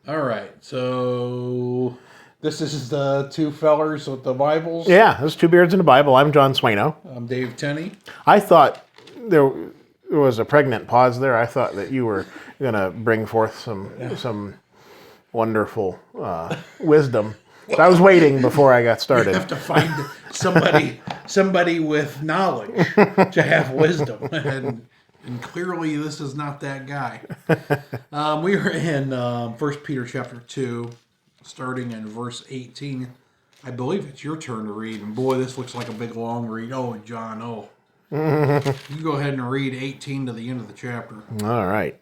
All right, so this is the two fellers with the Bibles. Yeah, there's Two Beards in the Bible. I'm John Swaino. I'm Dave Tenney. I thought there was a pregnant pause there. I thought that you were going to bring forth some wonderful wisdom. So I was waiting before I got You started. have to find somebody with knowledge to have wisdom, and clearly this is not that guy. We are in 1 Peter chapter 2, starting in verse 18. I believe it's your turn to read, and boy, this looks like a big long read. Oh, John, oh. You go ahead and read 18 to the end of the chapter. All right.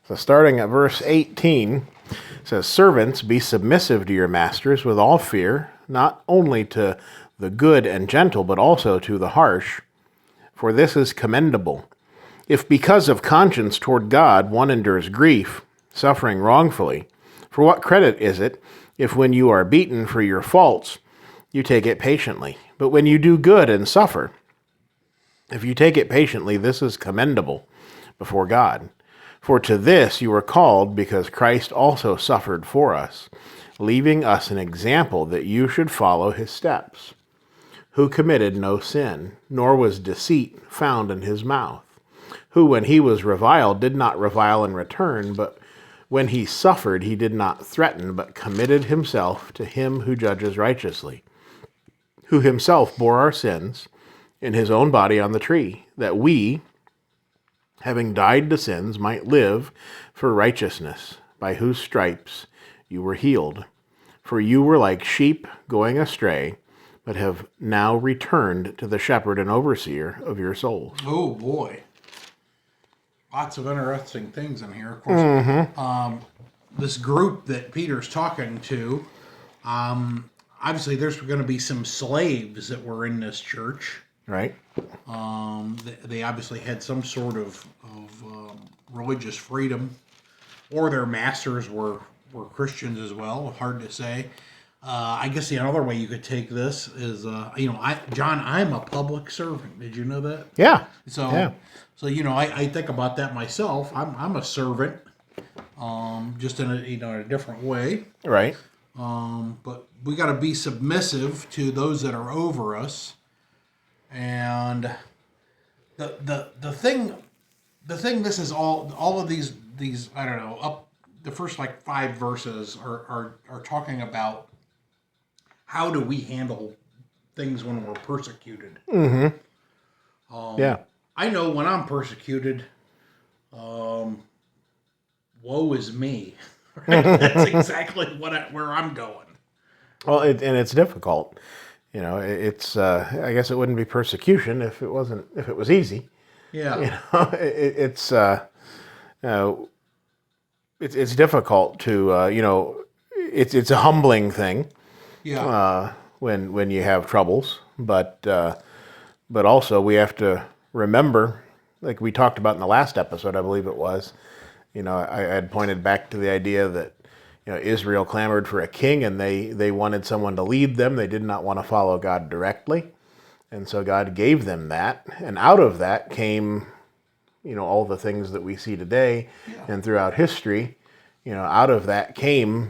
So starting at verse 18, it says, "Servants, be submissive to your masters with all fear, not only to the good and gentle, but also to the harsh. For this is commendable. If because of conscience toward God one endures grief, suffering wrongfully, for what credit is it if when you are beaten for your faults, you take it patiently? But when you do good and suffer, if you take it patiently, this is commendable before God. For to this you are called, because Christ also suffered for us, leaving us an example that you should follow his steps, who committed no sin, nor was deceit found in his mouth, who, when he was reviled, did not revile in return, but when he suffered, he did not threaten, but committed himself to him who judges righteously, who himself bore our sins in his own body on the tree, that we, having died to sins, might live for righteousness, by whose stripes you were healed. For you were like sheep going astray, but have now returned to the shepherd and overseer of your souls." Oh, boy. Lots of interesting things in here. Of course, this group that Peter's talking to, obviously there's going to be some slaves that were in this church. Right? They obviously had some sort of religious freedom, or their masters were Christians as well. Hard to say. I guess the other way you could take this is, John, I'm a public servant. Did you know that? Yeah. So, Yeah. so I think about that myself. I'm a servant, just in a different way. Right. But we got to be submissive to those that are over us. And the thing this is all of these I don't know, up the first like 5 verses are talking about how do we handle things when we're persecuted. Yeah. I know when I'm persecuted, woe is me. Right? That's exactly where I'm going. Well, and it's difficult. It's. I guess it wouldn't be persecution if it was easy. Yeah. It's difficult to. It's a humbling thing. Yeah. When you have troubles, but also we have to remember, like we talked about in the last episode, I believe it was. I had pointed back to the idea that Israel clamored for a king, and they wanted someone to lead them. They did not want to follow God directly, and so God gave them that, and out of that came all the things that we see today. Yeah. And throughout history. Out of that came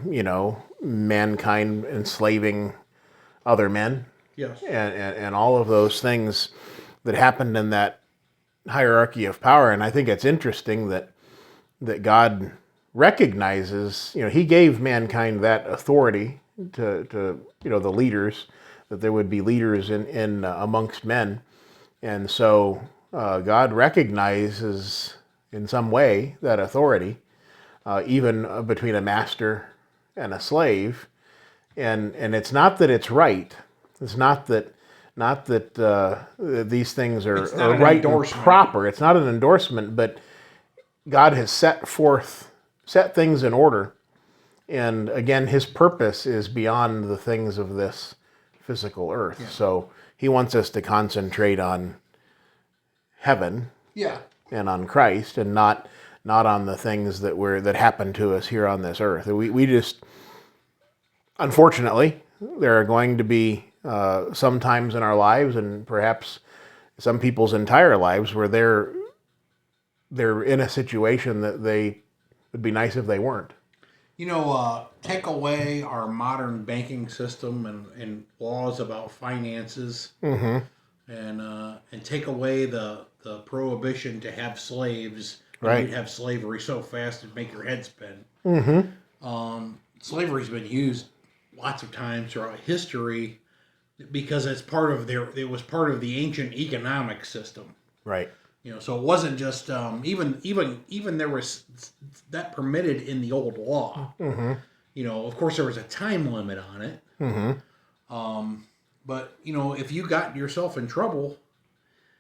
mankind enslaving other men. Yes. And all of those things that happened in that hierarchy of power. And I think it's interesting that God recognizes, he gave mankind that authority to the leaders, that there would be leaders in amongst men. And so God recognizes in some way that authority, even between a master and a slave. And it's not that it's right. It's not that these things are right and proper. It's not an endorsement, but God has set things in order. And again, his purpose is beyond the things of this physical earth. Yeah. So he wants us to concentrate on heaven, yeah, and on Christ, and not on the things that happen to us here on this earth. We just, unfortunately, there are going to be some times in our lives, and perhaps some people's entire lives, where they're in a situation that they would be nice if they weren't. Take away our modern banking system and laws about finances, and take away the prohibition to have slaves, and Right. you'd have slavery so fast it'd make your head spin. Mm-hmm. Slavery's been used lots of times throughout history because it was part of the ancient economic system. Right. So it wasn't just even there was that permitted in the old law. Mm-hmm. Of course there was a time limit on it. Mm-hmm. But if you got yourself in trouble,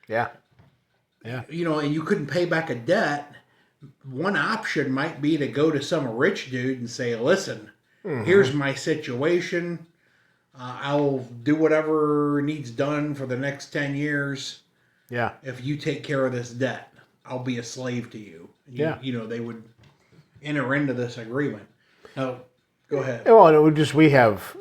Yeah. Yeah. and you couldn't pay back a debt, one option might be to go to some rich dude and say, "Listen, here's my situation. I'll do whatever needs done for the next 10 years. Yeah. If you take care of this debt, I'll be a slave to you." Yeah. They would enter into this agreement. Now, go ahead. Well, and we have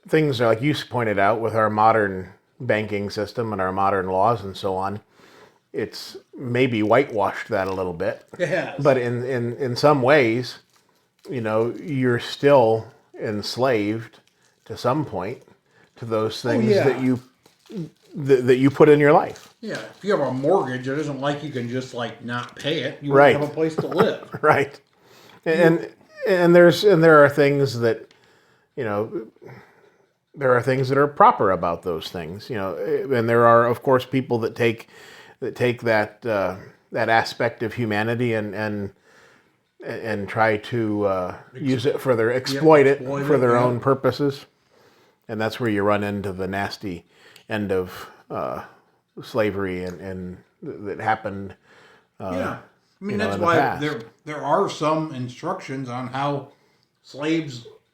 things like you pointed out with our modern banking system and our modern laws and so on. It's maybe whitewashed that a little bit. It has. But in some ways, you're still enslaved to some point to those things that you put in your life. Yeah, if you have a mortgage, it isn't like you can just not pay it. You Right. won't have a place to live. Right. And there are things that there are things that are proper about those things, and there are of course people that take that aspect of humanity and try to use it for their exploit it for their own purposes, and that's where you run into the nasty end of slavery and that happened. Yeah, I mean that's in the why past. there are some instructions on how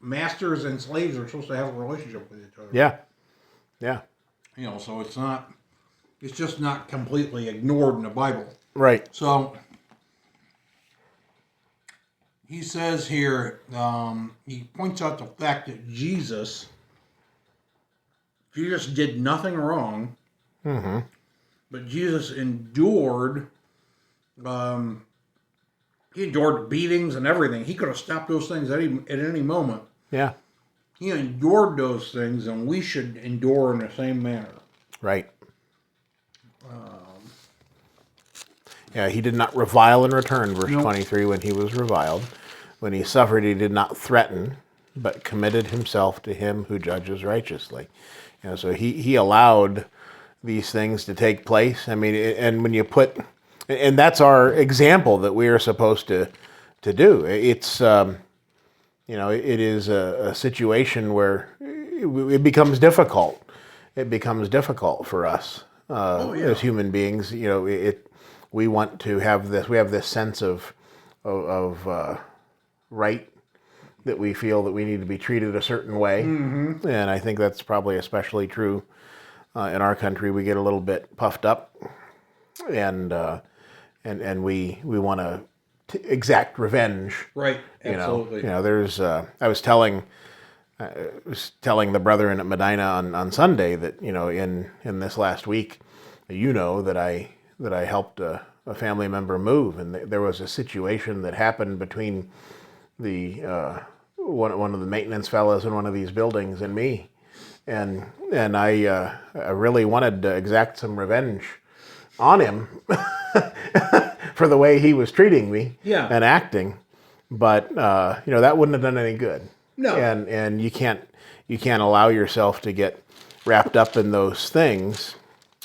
masters and slaves are supposed to have a relationship with each other. Yeah, yeah, So it's just not completely ignored in the Bible. right. So he says here, he points out the fact that Jesus did nothing wrong, but Jesus endured. He endured beatings and everything. He could have stopped those things at any moment. Yeah, He endured those things, and we should endure in the same manner. right. Yeah, he did not revile in return, verse 23, when he was reviled. When he suffered, he did not threaten, but committed himself to him who judges righteously. So he allowed these things to take place. I mean, and when you put, and that's our example that we are supposed to do. It's, it is a situation where it becomes difficult. It becomes difficult for us as human beings. We want to have this. We have this sense of right, that we feel that we need to be treated a certain way, and I think that's probably especially true in our country. We get a little bit puffed up, and we want to exact revenge. Right. Absolutely. There's. I was telling the brethren at Medina on Sunday that in this last week, that I helped a family member move, and there was a situation that happened between the one of the maintenance fellows in one of these buildings and me, and I really wanted to exact some revenge on him for the way he was treating me and acting, but that wouldn't have done any good. No. And you can't allow yourself to get wrapped up in those things.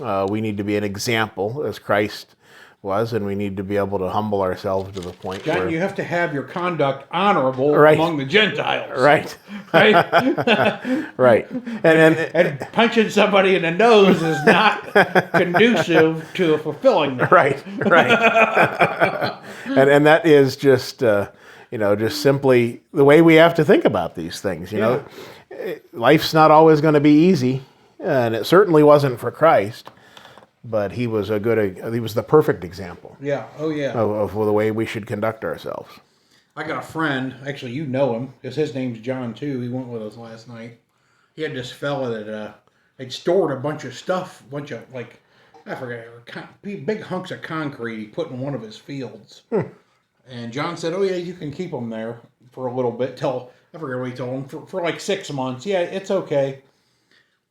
We need to be an example as Christ was, and we need to be able to humble ourselves to the point John, where you have to have your conduct honorable Right. among the Gentiles. right, Right? right, And punching somebody in the nose is not conducive to fulfilling that. right, and that is just just simply the way we have to think about these things. Life's not always going to be easy, and it certainly wasn't for Christ. But he was the perfect example. Yeah. Oh, yeah. Of the way we should conduct ourselves. I got a friend. Actually, you know him because his name's John too. He went with us last night. He had this fella that had stored a bunch of stuff, I forget, big hunks of concrete he put in one of his fields. And John said, "Oh yeah, you can keep them there for a little bit till I forget what he told him for like 6 months. Yeah, it's okay."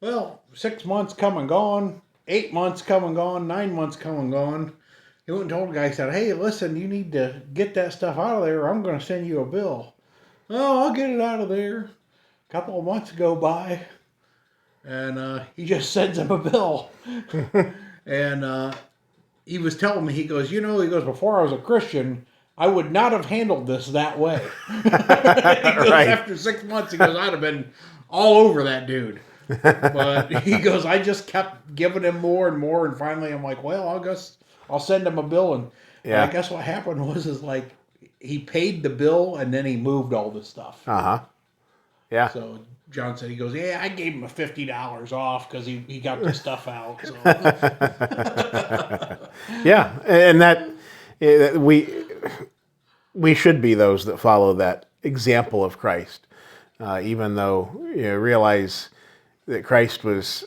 Well, 6 months come and gone, 8 months come and gone, 9 months come and gone. He went and told the guy, he said, "Hey, listen, you need to get that stuff out of there or I'm going to send you a bill." "Oh, I'll get it out of there." A couple of months go by and he just sends him a bill. And he was telling me, he goes, "Before I was a Christian, I would not have handled this that way." He goes, Right. after 6 months, he goes, "I'd have been all over that dude." But he goes, "I just kept giving him more and more, and finally I'm like, well, I'll send him a bill." And Yeah. I guess what happened is like he paid the bill and then he moved all the stuff. Uh-huh. Yeah. So John said, he goes, "Yeah, I gave him a $50 off because he got the stuff out." So Yeah. And that we should be those that follow that example of Christ, even though realize that Christ was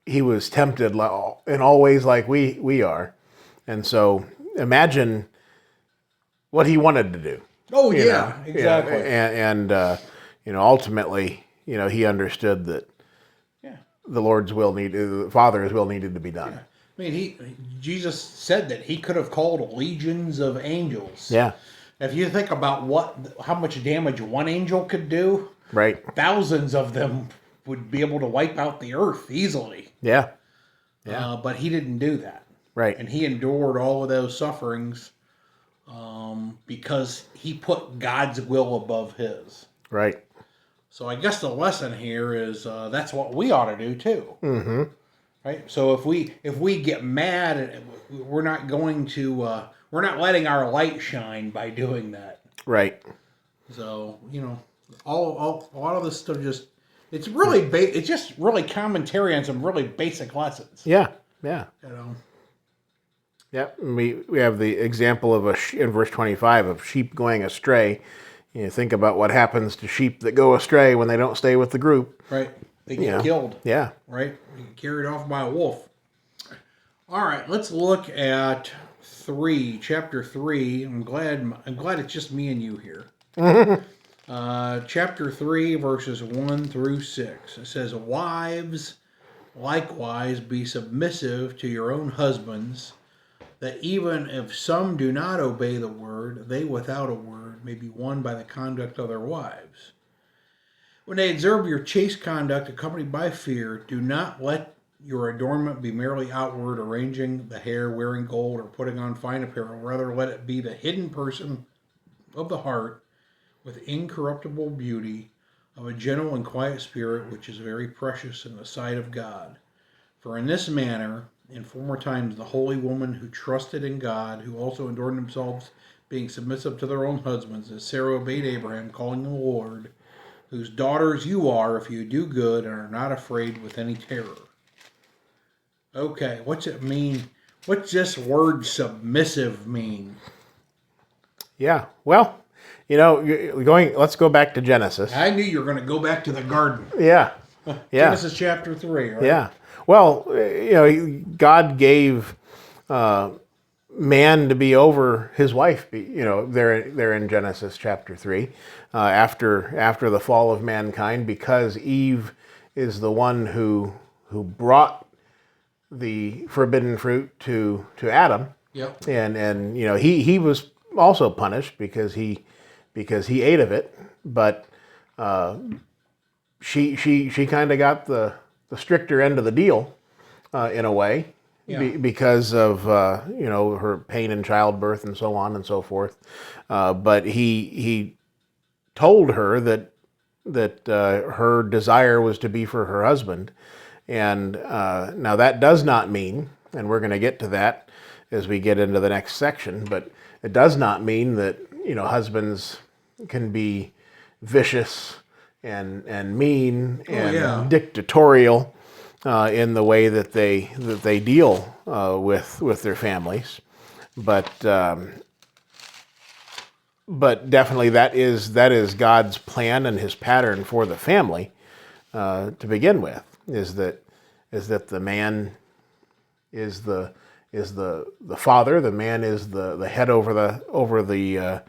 he was tempted in all ways like we are, and so imagine what he wanted to do. oh yeah, exactly. And ultimately, he understood that Yeah. the Father's will needed to be done. I mean, Jesus said that he could have called legions of angels. Yeah. If you think about how much damage one angel could do, Right. thousands of them would be able to wipe out the earth easily. Yeah. Yeah. But he didn't do that. Right. And he endured all of those sufferings because he put God's will above his. Right. So I guess the lesson here is that's what we ought to do too. Mm-hmm. Right. So if we get mad, we're not going to we're not letting our light shine by doing that. Right. So all a lot of this stuff it's really it's just really commentary on some really basic lessons. Yeah. Yeah. Yep. And we have the example of in verse 25 of sheep going astray. Think about what happens to sheep that go astray when they don't stay with the group. Right. They get killed. Yeah. Right. They get carried off by a wolf. All right. Let's look at chapter 3. I'm glad it's just me and you here. Chapter 3, verses 1 through 6. It says, "Wives, likewise, be submissive to your own husbands, that even if some do not obey the word, they without a word may be won by the conduct of their wives. When they observe your chaste conduct accompanied by fear, do not let your adornment be merely outward, arranging the hair, wearing gold, or putting on fine apparel. Rather, let it be the hidden person of the heart, with incorruptible beauty, of a gentle and quiet spirit, which is very precious in the sight of God. For in this manner, in former times, the holy woman who trusted in God, who also adorned themselves, being submissive to their own husbands, as Sarah obeyed Abraham, calling him Lord, whose daughters you are, if you do good and are not afraid with any terror." Okay, what's it mean? What's this word submissive mean? Yeah. Well, let's go back to Genesis. I knew you were going to go back to the garden. Yeah. Yeah. Genesis chapter 3, right? Yeah. Well, God gave man to be over his wife. There in Genesis chapter 3, after the fall of mankind, because Eve is the one who brought the forbidden fruit to Adam. Yep. And he was also punished because he ate of it, but she kind of got the stricter end of the deal in a way. Yeah. Because of her pain in childbirth and so on and so forth, but he told her that her desire was to be for her husband, and now that does not mean, and we're going to get to that as we get into the next section, but it does not mean that husbands can be vicious and mean and dictatorial in the way that they deal with their families, but definitely that is God's plan and His pattern for the family to begin with. Is that the man is the the father. The man is the head over the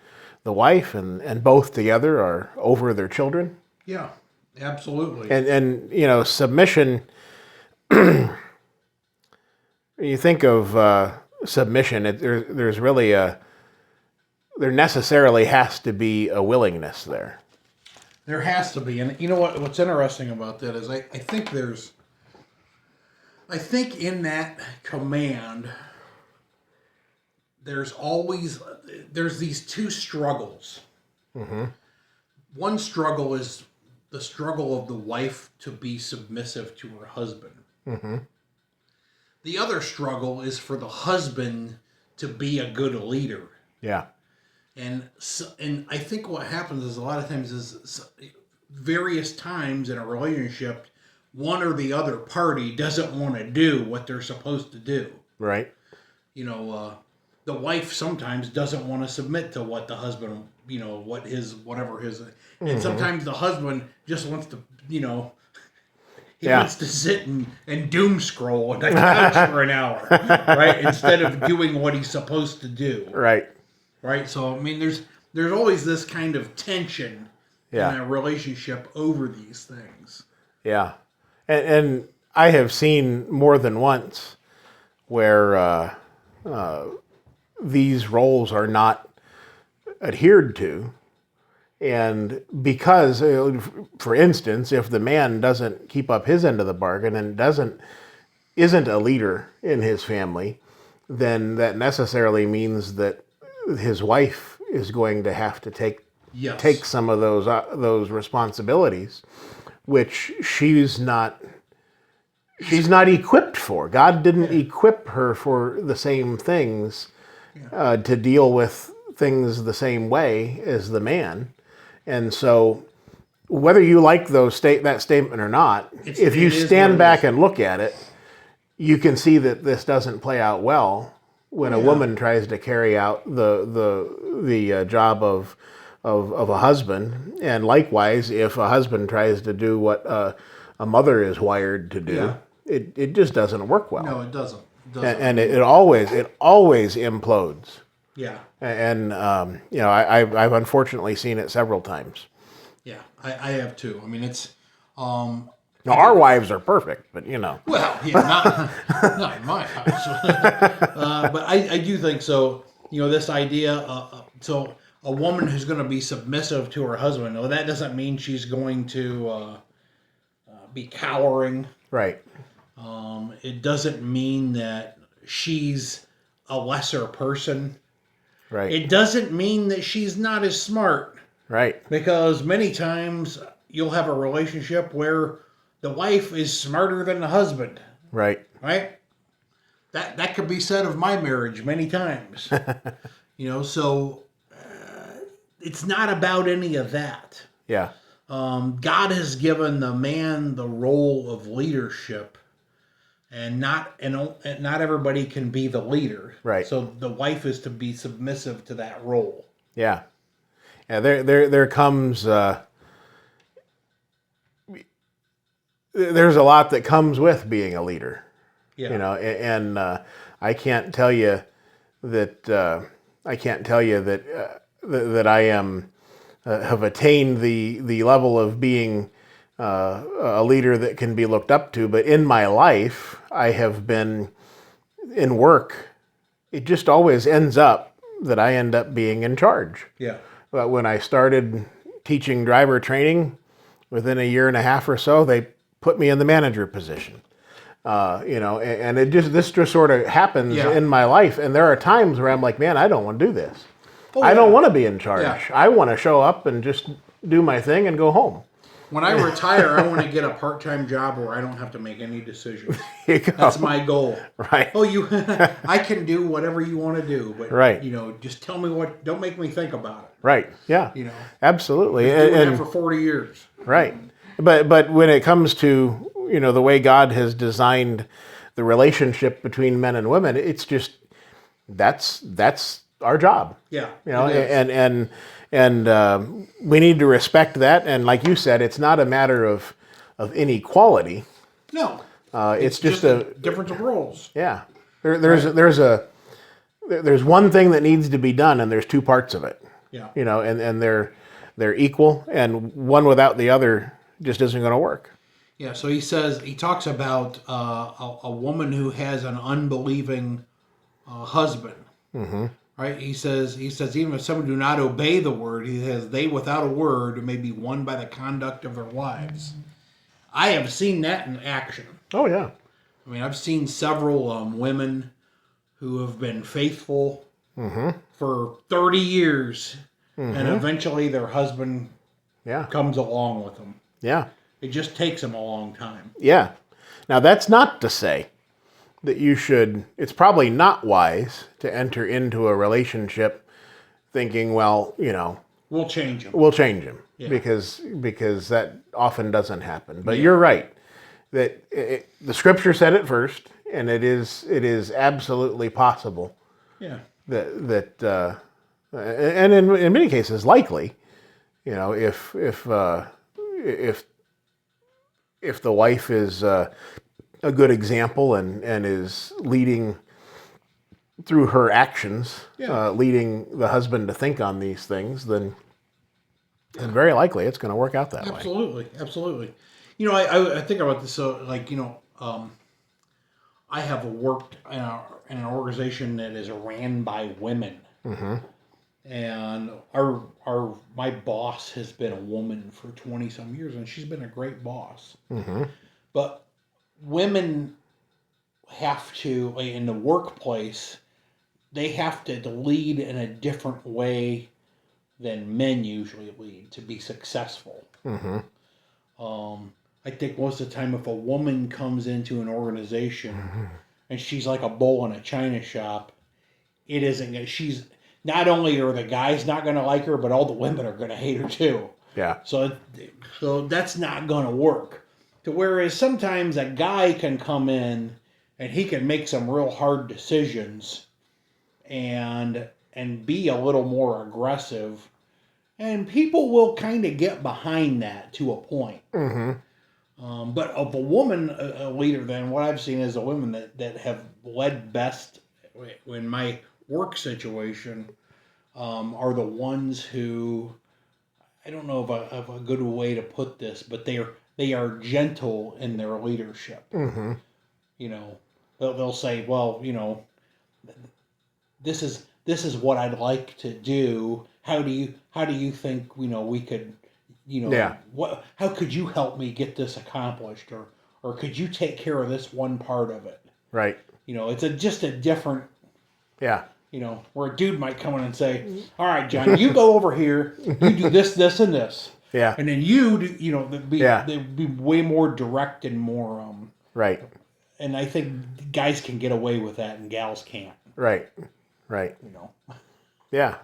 wife, and both together are over their children. Yeah, absolutely. And submission. You think of submission. There's really there necessarily has to be a willingness there. There has to be, and you know what's interesting about that is I think in that command there's these two struggles. Mm-hmm. One struggle is the struggle of the wife to be submissive to her husband. Mm-hmm. The other struggle is for the husband to be a good leader. Yeah. And I think what happens is a lot of times is various times in a relationship, one or the other party doesn't want to do what they're supposed to do. Right. The wife sometimes doesn't want to submit to what the husband, and sometimes the husband just wants to, he wants to sit and doom scroll on the couch for an hour, right? Instead of doing what he's supposed to do. Right. Right, so I mean, there's always this kind of tension in a relationship over these things. Yeah, and I have seen more than once where these roles are not adhered to, and because, for instance, if the man doesn't keep up his end of the bargain and isn't a leader in his family, then that necessarily means that his wife is going to have to take some of those responsibilities, which she's not equipped for. God didn't equip her for the same things to deal with things the same way as the man, and so whether you like that statement or not, if you stand back and look at it, you can see that this doesn't play out well. When a woman tries to carry out the job of a husband, and likewise, if a husband tries to do what a mother is wired to do, it just doesn't work well. No, it doesn't. And it always implodes. Yeah. And I've unfortunately seen it several times. Yeah, I have too. I mean, it's. Now, our wives are perfect, but Well, yeah, not in my house. But I do think so. This idea, so a woman who's going to be submissive to her husband, that doesn't mean she's going to be cowering. Right. It doesn't mean that she's a lesser person. Right. It doesn't mean that she's not as smart. Right. Because many times you'll have a relationship where the wife is smarter than the husband. Right. Right? That could be said of my marriage many times. So it's not about any of that. Yeah. God has given the man the role of leadership, and not everybody can be the leader. Right. So the wife is to be submissive to that role. Yeah. Yeah. There comes. There's a lot that comes with being a leader. Yeah. And I can't tell you that that I am have attained the level of being a leader that can be looked up to. But in my life, I have been in work. It just always ends up that I end up being in charge. Yeah. But when I started teaching driver training, within a year and a half or so, they put me in the manager position. And this just sort of happens in my life. And there are times where I'm like, man, I don't want to do this. I don't want to be in charge. Yeah. I want to show up and just do my thing and go home. When I retire, I want to get a part-time job where I don't have to make any decisions. That's my goal. Right. I can do whatever you want to do, but just tell me don't make me think about it. Right. Yeah. Absolutely. I've been doing that for 40 years. Right. But when it comes to, the way God has designed the relationship between men and women, it's just, that's our job. Yeah. And we need to respect that. And like you said, it's not a matter of inequality. No. It's just a difference of roles. Yeah. There's one thing that needs to be done, and there's two parts of it. Yeah. And they're equal, and one without the other just isn't going to work. Yeah. So he talks about a woman who has an unbelieving husband. Mm-hmm. Right. He says even if someone do not obey the word, he says they without a word may be won by the conduct of their wives. I have seen that in action. Oh yeah. I mean, I've seen several women who have been faithful for 30 years, and eventually their husband comes along with them. Yeah. It just takes them a long time. Yeah. Now, that's not to say that it's probably not wise to enter into a relationship thinking, well, we'll change them. Yeah. because that often doesn't happen. But you're right that the scripture said it first, and it is absolutely possible. Yeah. That and in many cases likely, if the wife is a good example and is leading through her actions, leading the husband to think on these things, then very likely it's going to work out that way. Absolutely. I think about this. So, I have worked in an organization that is ran by women, and my boss has been a woman for 20 some years, and she's been a great boss. But women have to, in the workplace, they have to lead in a different way than men usually lead to be successful. I think most of the time if a woman comes into an organization and she's like a bull in a china shop, it isn't. She's not only are the guys not going to like her, but all the women are going to hate her too. Yeah. So that's not going to work. Whereas sometimes a guy can come in and he can make some real hard decisions and be a little more aggressive, and people will kind of get behind that to a point. But of a woman, a leader, then what I've seen is the women that have led best in my work situation are the ones who, I don't know of a good way to put this, but they are gentle in their leadership. They'll say, well, this is what I'd like to do. How do you think we could, how could you help me get this accomplished, or could you take care of this one part of it? Right. It's just a different. Yeah. Where a dude might come in and say, all right, John, you go over here, you do this, this, and this. Yeah. And then you do, they'd be way more direct and more, right. And I think guys can get away with that and gals can't. Right. Yeah.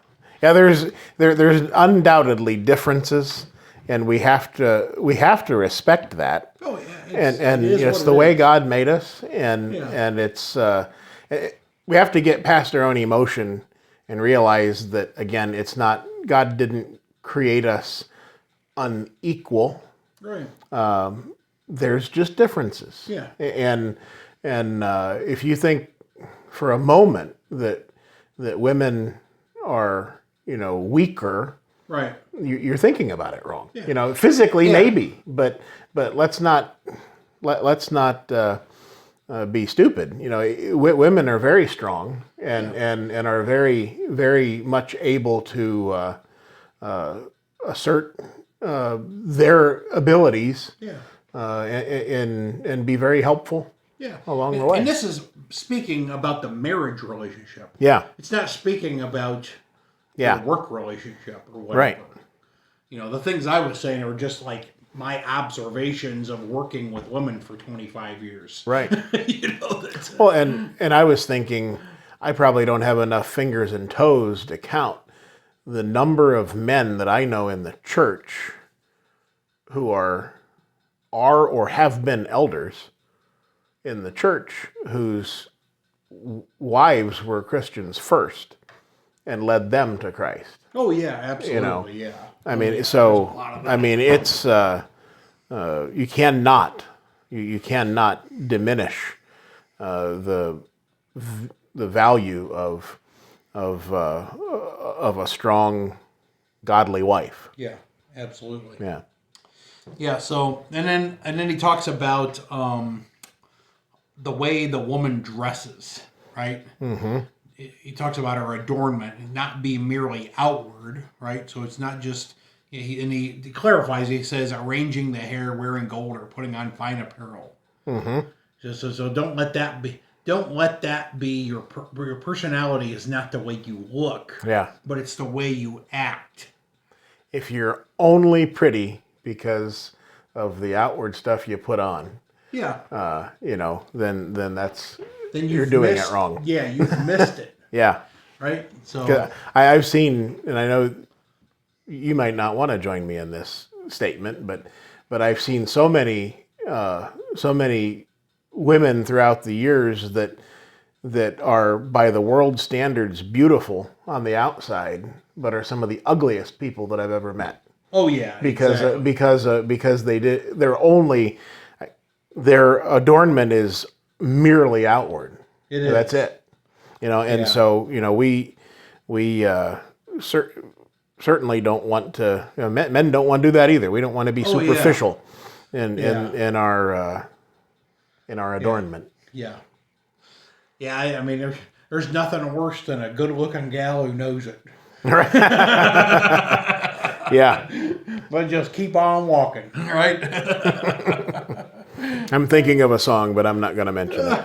Yeah, there's undoubtedly differences, and we have to respect that. Oh yeah. And it's the way God made us, and it's we have to get past our own emotion and realize that, again, it's not, God didn't create us unequal. Right. There's just differences. Yeah. And if you think for a moment that women are, weaker, right, you're thinking about it wrong. Yeah. Physically maybe, but let's not be stupid. Women are very strong and are very, very much able to assert their abilities. Yeah. And be very helpful. Yeah. Along the way. And this is speaking about the marriage relationship. Yeah. It's not speaking about the work relationship or whatever. Right. The things I was saying are just like my observations of working with women for 25 years. Right. Well, and I was thinking, I probably don't have enough fingers and toes to count the number of men that I know in the church who are or have been elders in the church whose wives were Christians first and led them to Christ. Oh yeah, absolutely. Yeah. I mean, it's you cannot diminish the the value of a strong, godly wife. Yeah, absolutely. Yeah. Yeah. So and then he talks about the way the woman dresses, right? Mm-hmm. He talks about her adornment not being merely outward, right? So it's not just. He clarifies. He says arranging the hair, wearing gold, or putting on fine apparel. Mm-hmm. So don't let that be. Don't let that be your personality. Is not the way you look. Yeah. But it's the way you act. If you're only pretty because of the outward stuff you put on, Yeah. Then that's Then you're doing it wrong. Yeah, you've missed it. Yeah. Right. So I've seen, and I know you might not want to join me in this statement, but I've seen so many women throughout the years that are by the world standards beautiful on the outside, but are some of the ugliest people that I've ever met. Oh yeah, because exactly. because their adornment is merely outward. It is. That's it. And Yeah. so we certainly don't want to. Men don't want to do that either. We don't want to be superficial in our adornment. Yeah. Yeah. I mean, there's nothing worse than a good-looking gal who knows it. Yeah. But just keep on walking, right? I'm thinking of a song, but I'm not going to mention it.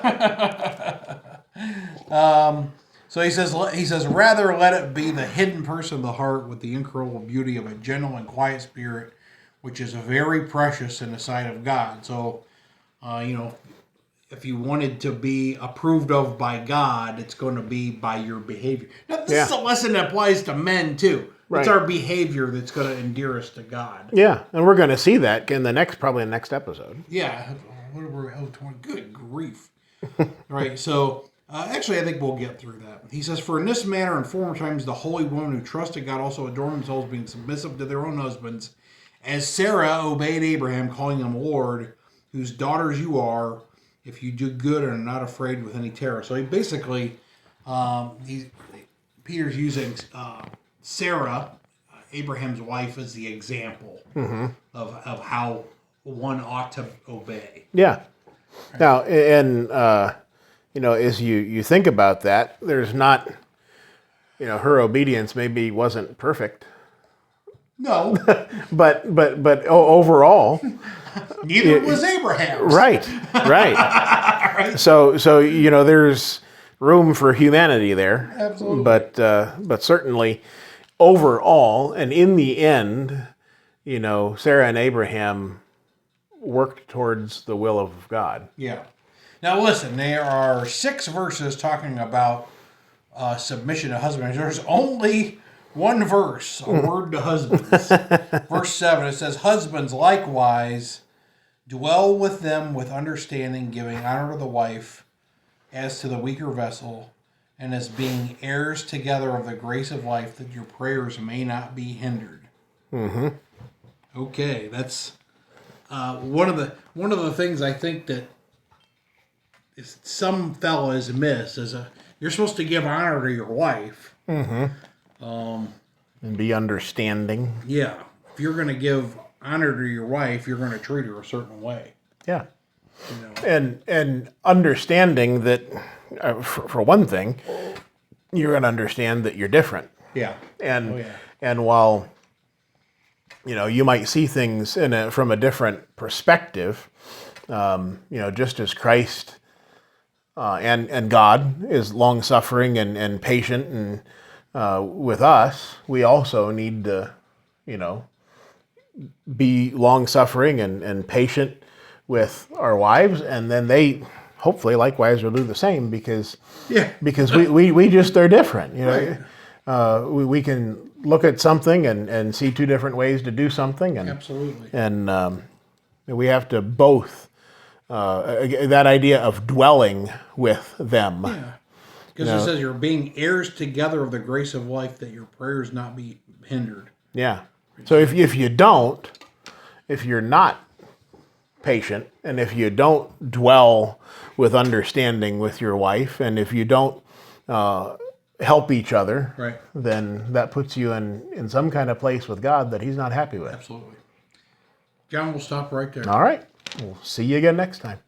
So he says, rather let it be the hidden person of the heart with the incorruptible beauty of a gentle and quiet spirit, which is very precious in the sight of God. So, if you wanted to be approved of by God, it's going to be by your behavior. Now, this is a lesson that applies to men too. Right. It's our behavior that's going to endear us to God. Yeah, and we're going to see that in the next episode. Yeah. Good grief. Right. So, actually, I think we'll get through that. He says, for in this manner in former times, the holy women who trusted God also adorned themselves, being submissive to their own husbands, as Sarah obeyed Abraham, calling him Lord, whose daughters you are, if you do good and are not afraid with any terror. So he basically, Peter's using Sarah, Abraham's wife, as the example of how one ought to obey. Yeah. Right. Now, and as you think about that, there's not, her obedience maybe wasn't perfect. No. but overall, neither was Abraham's. Right. Right. So there's room for humanity there. Absolutely. But certainly overall and in the end, Sarah and Abraham worked towards the will of God. Yeah. Now listen, there are 6 verses talking about submission to husbands. There's only one verse, a word to husbands. Verse 7, it says, husbands likewise dwell with them with understanding, giving honor to the wife as to the weaker vessel, and as being heirs together of the grace of life, that your prayers may not be hindered. Mm-hmm. Okay, that's one of the things I think that some fellas miss is you're supposed to give honor to your wife. Mm-hmm. And be understanding. Yeah, if you're going to give honor to your wife, you're going to treat her a certain way. Yeah. And understanding that, for one thing, you're going to understand that you're different. Yeah. And while you might see things from a different perspective, just as Christ and God is long suffering and patient and with us, we also need to be long suffering and patient with our wives, and then they hopefully likewise will do the same because we just are different. Right. We can look at something and see 2 different ways to do something, and absolutely, and we have to both that idea of dwelling with them. Yeah, because it says you're being heirs together of the grace of life, that your prayers not be hindered. Yeah. So if you're not patient, and if you don't dwell with understanding with your wife, and if you don't help each other, Right. then that puts you in some kind of place with God that he's not happy with. Absolutely. John, we'll stop right there. All right. We'll see you again next time.